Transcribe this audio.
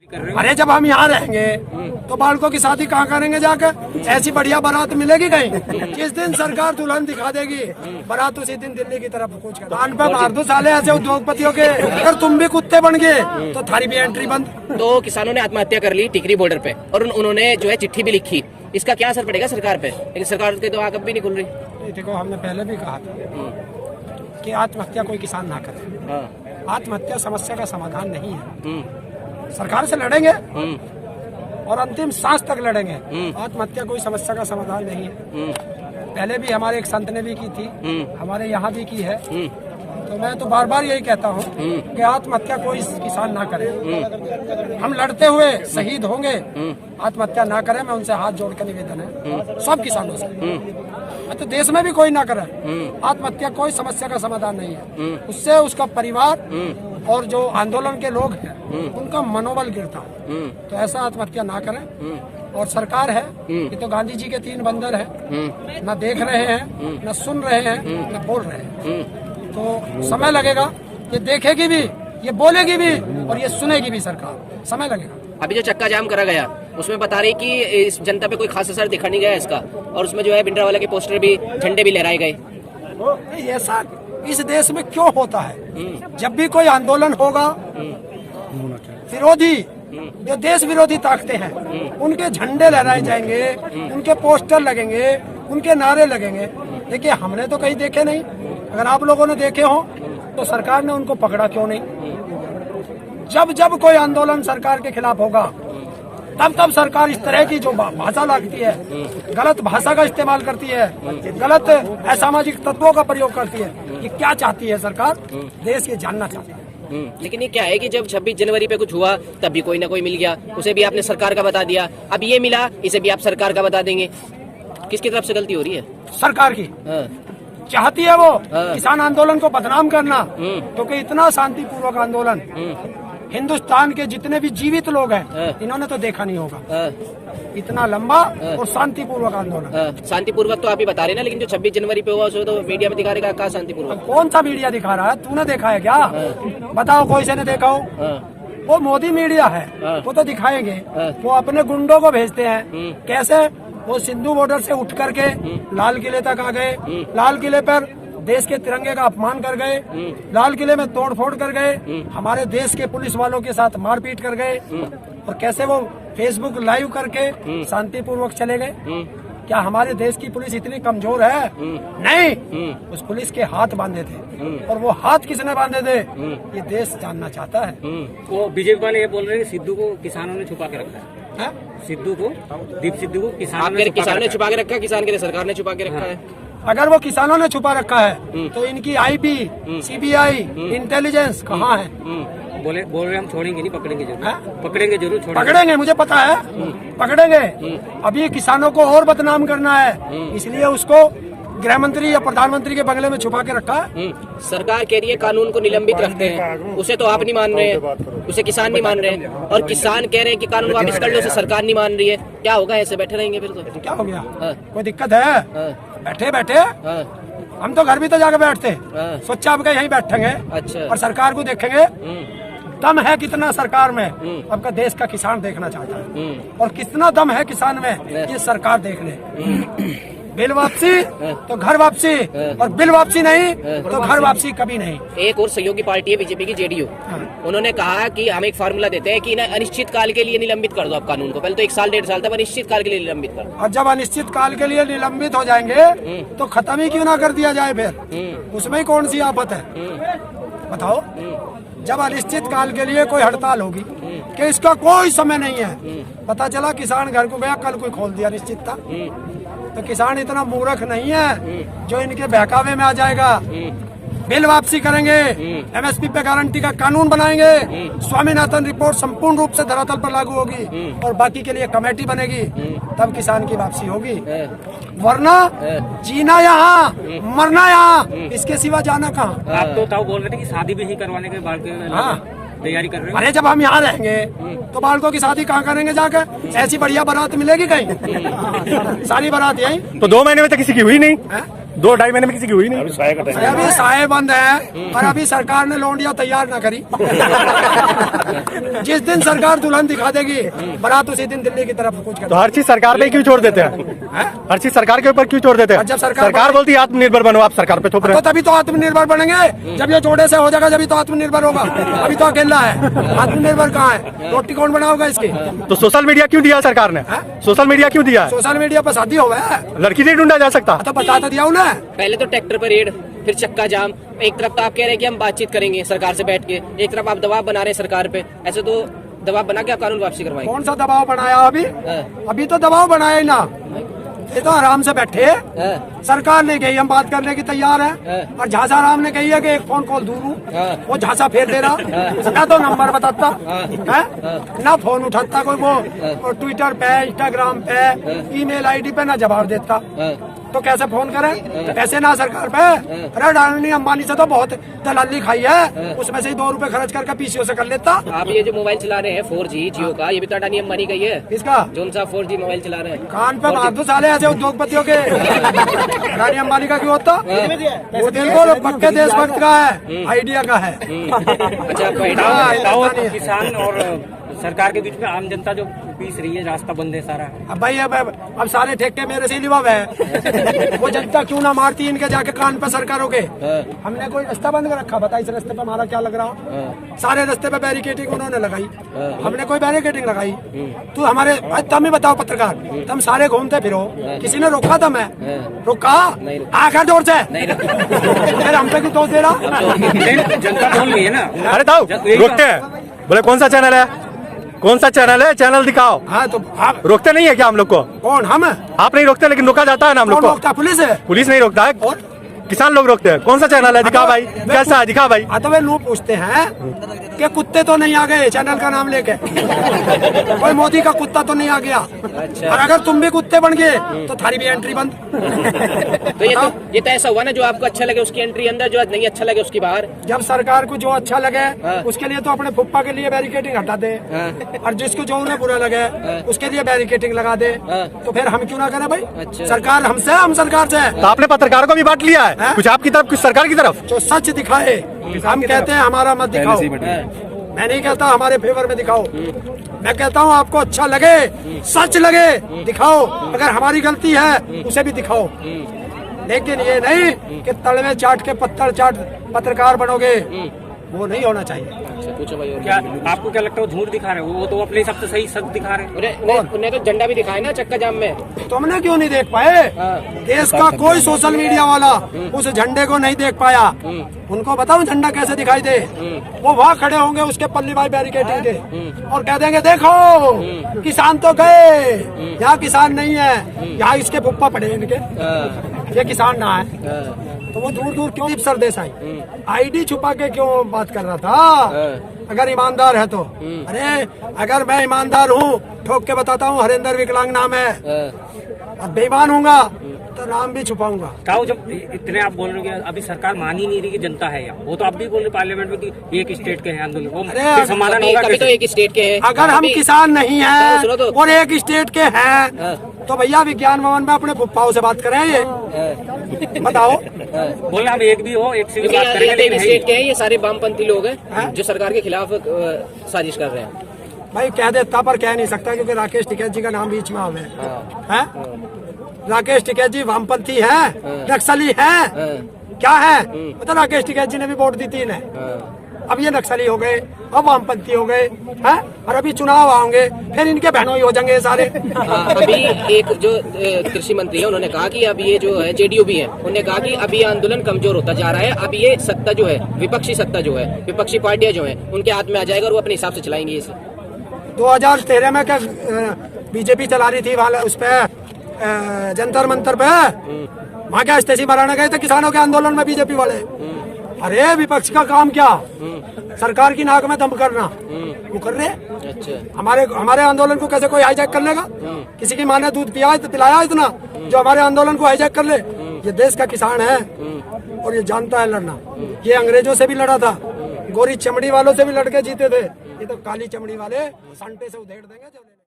अरे जब हम यहाँ रहेंगे तो बालकों की शादी कहाँ करेंगे जाकर? ऐसी बढ़िया बारात मिलेगी कहीं? जिस दिन सरकार दुल्हन दिखा देगी बारात उसी दिन दिल्ली की तरफ कूच कर कान पे मार दो साले ऐसे उद्योगपतियों के। अगर तुम भी कुत्ते बन गए तो थारी भी एंट्री बंद। तो किसानों ने आत्महत्या कर ली टिकरी बॉर्डर पे और उन्होंने जो है चिट्ठी भी लिखी, इसका क्या असर पड़ेगा सरकार पे? लेकिन सरकार के तो आंख भी नहीं खुल रही। देखो हमने पहले भी कहा था कि आत्महत्या कोई किसान ना करे। आत्महत्या समस्या का समाधान नहीं है। सरकार से लड़ेंगे और अंतिम सांस तक लड़ेंगे। आत्महत्या कोई समस्या का समाधान नहीं है। पहले भी हमारे एक संत ने भी की थी, हमारे यहाँ भी की है। तो मैं तो बार बार यही कहता हूँ कि आत्महत्या कोई किसान ना करे। हम लड़ते हुए शहीद होंगे, आत्महत्या ना करें। मैं उनसे हाथ जोड़ कर निवेदन है सब किसानों से, तो देश में भी कोई ना करे। आत्महत्या कोई समस्या का समाधान नहीं है। उससे उसका परिवार और जो आंदोलन के लोग हैं उनका मनोबल गिरता है। तो ऐसा आत्महत्या ना करें। और सरकार है ये तो गांधी जी के 3 बंदर है, न देख रहे हैं, न सुन रहे हैं, न बोल रहे हैं। तो समय लगेगा, ये देखेगी भी, ये बोलेगी भी और ये सुनेगी भी सरकार। समय लगेगा। अभी जो चक्का जाम करा गया उसमें बता रही कि इस जनता पे कोई खास असर दिखा नहीं गया इसका, और उसमें जो है भिंडरावाला के पोस्टर भी, झंडे भी लहराए गए। ऐसा इस देश में क्यों होता है? जब भी कोई आंदोलन होगा, विरोधी जो देश विरोधी ताकतें हैं उनके झंडे लहराए जाएंगे, उनके पोस्टर लगेंगे, उनके नारे लगेंगे। देखिए हमने तो कहीं देखे नहीं। अगर आप लोगों ने देखे हो तो सरकार ने उनको पकड़ा क्यों नहीं? जब जब कोई आंदोलन सरकार के खिलाफ होगा तब तब सरकार इस तरह की जो भाषा लगती है, गलत भाषा का इस्तेमाल करती है, गलत असामाजिक तत्वों का प्रयोग करती है। ये क्या चाहती है सरकार? देश ये जानना चाहता है। लेकिन ये क्या है कि जब 26 जनवरी पे कुछ हुआ तब भी कोई ना कोई मिल गया, उसे भी आपने सरकार का बता दिया। अब ये मिला, इसे भी आप सरकार का बता देंगे। किसकी तरफ से गलती हो रही है? सरकार की। चाहती है वो किसान आंदोलन को बदनाम करना, क्योंकि इतना शांतिपूर्वक आंदोलन हिंदुस्तान के जितने भी जीवित लोग हैं इन्होंने तो देखा नहीं होगा। इतना लंबा और शांतिपूर्वक आंदोलन। शांतिपूर्वक तो आप ही बता रहे ना, लेकिन जो 26 जनवरी पे हुआ उसे तो मीडिया में दिखा रहेगा। कहाँ शांतिपूर्वक? कौन सा मीडिया दिखा रहा है? तूने देखा है क्या? बताओ कोई से ने देखा हो? वो मोदी मीडिया है, वो तो दिखाएंगे। वो अपने गुंडों को भेजते हैं। कैसे? वो सिंधु बॉर्डर से उठ करके लाल किले तक आ गए, लाल किले पर देश के तिरंगे का अपमान कर गए, लाल किले में तोड़फोड़ कर गए, हमारे देश के पुलिस वालों के साथ मारपीट कर गए। और कैसे वो फेसबुक लाइव करके शांतिपूर्वक चले गए। क्या हमारे देश की पुलिस इतनी कमजोर है? नहीं, उस पुलिस के हाथ बांधे थे। और वो हाथ किसने बांधे थे ये देश जानना चाहता है। वो बीजेपी वाले ये बोल रहे हैं कि सिद्धू को किसानों ने छुपा के रखा है। सिद्धू को, दीप सिद्धू को किसानों ने छुपा के रखा है, किसान के लिए सरकार ने छुपा के रखा है। अगर वो किसानों ने छुपा रखा है तो इनकी आईबी, सीबीआई, इंटेलिजेंस कहाँ है? बोल रहे हम छोड़ेंगे नहीं, पकड़ेंगे जरूर। पकड़ेंगे जरूर, पकड़ेंगे, मुझे पता है पकड़ेंगे। अभी किसानों को और बदनाम करना है, इसलिए उसको गृह मंत्री या प्रधानमंत्री के बंगले में छुपा के रखा है। सरकार कह रही है कानून को निलंबित रखते हैं, उसे तो आप नहीं मान रहे हैं, उसे किसान नहीं मान रहे हैं। और किसान कह रहे हैं कि कानून वापस कर लो, उसे सरकार नहीं मान रही है। क्या होगा? ऐसे बैठे रहेंगे फिर तो? क्या हो गया? कोई दिक्कत है? बैठे बैठे हम तो घर भी तो जाकर बैठते। सोचा आपका यहीं बैठेंगे। अच्छा। और सरकार को देखेंगे। दम है कितना सरकार में? आपका देश का किसान देखना चाहता है। और कितना दम है किसान में ये सरकार देख ले। बिल वापसी तो घर वापसी, और बिल वापसी नहीं तो घर वापसी कभी नहीं। एक और सहयोगी पार्टी है बीजेपी की, जेडीयू। उन्होंने कहा कि हम एक फार्मूला देते हैं कि अनिश्चित काल के लिए निलंबित कर दो आप कानून को। पहले तो 1 साल 1.5 साल तक, अनिश्चित काल के लिए निलंबित कर दो। और जब अनिश्चित काल के लिए निलंबित हो जाएंगे तो खत्म ही क्यों ना कर दिया जाए? फिर उसमें कौन सी आफत है? बताओ। जब अनिश्चित काल के लिए कोई हड़ताल होगी कि इसका कोई समय नहीं है, पता चला किसान घर को गया, कल कोई खोल दिया अनिश्चितता, तो किसान इतना मूर्ख नहीं है जो इनके बहकावे में आ जाएगा। बिल वापसी करेंगे, एमएसपी पे गारंटी का कानून बनाएंगे, स्वामीनाथन रिपोर्ट संपूर्ण रूप से धरातल पर लागू होगी और बाकी के लिए कमेटी बनेगी, तब किसान की वापसी होगी। वरना जीना यहाँ, मरना यहाँ, इसके सिवा जाना कहाँ? आप तो बोल रहे थे कि शादी भी नहीं करवाने के बाद तैयारी कर रहे हैं। अरे जब हम यहाँ रहेंगे तो बालकों की शादी कहाँ करेंगे जाकर? ऐसी बढ़िया बारात मिलेगी कहीं? सारी बारात यहीं। तो 2 महीने में तो किसी की हुई नहीं। 2-2.5 महीने में किसी की हुई नहीं। अभी साए बंद है और अभी सरकार ने लौंडिया तैयार ना करी। जिस दिन सरकार दुल्हन दिखा देगी बारात उसी दिन दिल्ली की तरफ कुछ कर। तो हर चीज सरकार पे क्यों छोड़ देते हैं? हर चीज सरकार के ऊपर क्यों छोड़ देते हैं? जब सरकार बोलती है आत्मनिर्भर बनो, आप सरकार पे थोप रहे तो तभी तो आत्मनिर्भर बनेंगे। जब ये जोड़े से हो जाएगा जब तो आत्मनिर्भर होगा। अभी तो अकेला है, आत्मनिर्भर कहाँ है? रोटी कौन बनाओगा इसकी? तो सोशल मीडिया क्यों दिया सरकार ने? सोशल मीडिया क्यों दिया? सोशल मीडिया पर शादी हो गया, लड़की नहीं ढूंढा जा सकता? तो बता तो दिया उन्हें। पहले तो ट्रैक्टर पर रेड, फिर चक्का जाम। एक तरफ तो आप कह रहे हैं कि हम बातचीत करेंगे सरकार से बैठ के, एक तरफ आप दबाव बना रहे हैं सरकार पे। ऐसे तो दबाव बना के आप कानून वापसी करवाएंगे? कौन सा दबाव बनाया अभी तो दबाव बनाया ही ना। ये तो आराम से बैठे। सरकार ने कही हम बात करने की तैयार है और झांसा राम ने कही है कि एक फोन कॉल दूर हूँ, वो झांसा फेर दे रहा। ना तो नंबर बताता है ना फोन उठाता कोई, वो ट्विटर पे इंस्टाग्राम पे ईमेल आईडी पे ना जवाब देता। तो कैसे फोन करें? पैसे ना सरकार पे। अरे अडानी अंबानी से तो बहुत दलाली खाई है, उसमें से 2 रुपए खर्च करके पीसीओ से कर लेता। आप ये जो मोबाइल चला रहे हैं 4G जियो का, ये भी तो अडानी अंबानी का ही है। इसका जोन सा 4G मोबाइल चला रहे हैं, कान पे मार दो साले ऐसे उद्योगपतियों के। अडानी अंबानी का क्यों होता? वो बिल्कुल पक्के देशभक्त का है, आइडिया का है। अच्छा, किसान और सरकार के बीच में आम जनता जो पीस रही है, रास्ता बंद है सारा। अब भाई अब सारे ठेके मेरे से लिवा है। वो जनता क्यों ना मारती इनके जाके कान पे सरकारों के। हमने कोई रास्ता बंद कर रखा? बता इस रास्ते पे हमारा क्या लग रहा? सारे रास्ते पे बैरिकेडिंग उन्होंने लगाई, हमने कोई बैरिकेडिंग लगाई? तू हमारे तुम ही बताओ पत्रकार, तुम सारे घूमते फिरो, किसी ने रोका था? मैं रोका? आखिर जोर से फिर हम पे क्यों दोष दे रहा? जनता बोल रही है ना। अरे ताऊ रोकते हैं, बोले कौन सा चैनल है, कौन सा चैनल है, चैनल दिखाओ। हाँ तो आप रोकते नहीं है क्या हम लोग को? कौन? हम आप नहीं रोकते लेकिन रोका जाता है ना हम लोग को। रोकता? पुलिस है। पुलिस नहीं रोकता है, और किसान लोग रोकते हैं। कौन सा चैनल है, दिखा भाई, कैसा है दिखा भाई। तो वे लोग पूछते हैं कि कुत्ते तो नहीं आ गए चैनल का नाम लेके? कोई मोदी का कुत्ता तो नहीं आ गया? और अगर तुम भी कुत्ते बन गए तो थारी भी एंट्री बंद। तो ये तो ऐसा हुआ ना, जो आपको अच्छा लगे उसकी एंट्री अंदर, जो नहीं अच्छा लगे उसकी बाहर। जब सरकार को जो अच्छा लगे उसके लिए तो अपने फुप्पा के लिए बैरिकेडिंग हटा दे, और जिसको जो उन्हें बुरा लगे उसके लिए बैरिकेडिंग लगा दे। तो फिर हम क्यों ना करें भाई? सरकार हमसे, हम सरकार से। तो आपने पत्रकारों को भी बांट लिया है, कुछ आपकी तरफ कुछ सरकार की तरफ। जो सच दिखाए, हम कहते हैं हमारा मत दिखाओ। मैं नहीं कहता हमारे फेवर में दिखाओ, मैं कहता हूँ आपको अच्छा लगे, सच लगे दिखाओ। अगर हमारी गलती है उसे भी दिखाओ, लेकिन ये नहीं कि तलवे चाट के पत्थर चाट पत्रकार बनोगे, वो नहीं होना चाहिए। पूछो भाई। क्या आपको क्या लगता है वो झूठ दिखा रहे हैं? वो तो अपने हिसाब से सही सच दिखा रहे हैं। उन्हें तो झंडा भी दिखाया ना चक्का जाम में। तुमने क्यों नहीं देख पाए? देश का कोई सोशल मीडिया वाला उस झंडे को नहीं देख पाया। उनको बताओ झंडा कैसे दिखाई दे? वो वहाँ खड़े होंगे उसके पल्ली भाई बैरिकेडिंग के और कह देंगे देखो किसान तो गए, यहाँ किसान नहीं है, यहाँ इसके पुप्पा पड़े इनके, ये किसान ना है। तो वो दूर दूर क्यों सर देसाई आईडी छुपा के क्यों बात कर रहा था? अगर ईमानदार है तो। अरे अगर मैं ईमानदार हूँ, ठोक के बताता हूँ हरेंद्र विकलांग नाम है, और बेईमान हूँगा तो नाम भी छुपाऊंगा। ताऊ जब इतने आप बोल रहे हो अभी सरकार मान ही नहीं रही कि जनता है यहाँ, वो तो आप भी बोल रहे पार्लियामेंट में कि एक स्टेट के हैं आंदोलन, वो फिर समाधान होगा कभी तो एक स्टेट के हैं। अगर हम किसान नहीं हैं और एक स्टेट के हैं तो भैया विज्ञान भवन में अपने फुप्पाओं से बात करें। ये बताओ, बोला हम एक भी हो, एक से भी बात करेंगे। स्टेट के हैं ये सारे वामपंथी लोग हैं जो सरकार के खिलाफ साजिश कर रहे हैं। भाई कह देता पर कह नहीं सकता क्योंकि राकेश टिकैत जी का नाम बीच में आवे है। राकेश टिकैत जी वामपंथी है, नक्सली है, क्या है? मतलब राकेश टिकैत जी ने भी वोट दी थी इन्हें, अब ये नक्सली हो गए, अब वामपंथी हो गए हैं, और अभी चुनाव आएंगे फिर इनके बहनों ही हो जाएंगे सारे। अभी एक जो कृषि मंत्री है उन्होंने कहा कि अब ये जो है जेडीयू भी है, उन्होंने कहा कि अभी ये आंदोलन कमजोर होता जा रहा है, अब ये सत्ता जो है विपक्षी सत्ता जो है, विपक्षी पार्टियां जो है उनके हाथ में आ जाएगा और वो अपने हिसाब से चलाएंगे इसे। 2013 में क्या बीजेपी चला रही थी वहाँ उस पे जंतर मंतर पे, वहाँ क्या स्टेसी मराने गए थे किसानों के आंदोलन में बीजेपी वाले। अरे विपक्ष का काम क्या? सरकार की नाक में दम करना, वो कर रहे। अच्छा। हमारे आंदोलन को कैसे कोई हाईजैक कर लेगा? किसी की माँ ने दूध पिलाया इतना जो हमारे आंदोलन को हाईजैक कर ले? ये देश का किसान है और ये जानता है लड़ना। ये अंग्रेजों से भी लड़ा था, गोरी चमड़ी वालों से भी लड़के जीते थे, ये तो काली चमड़ी वाले संटे से उधेड़ देंगे।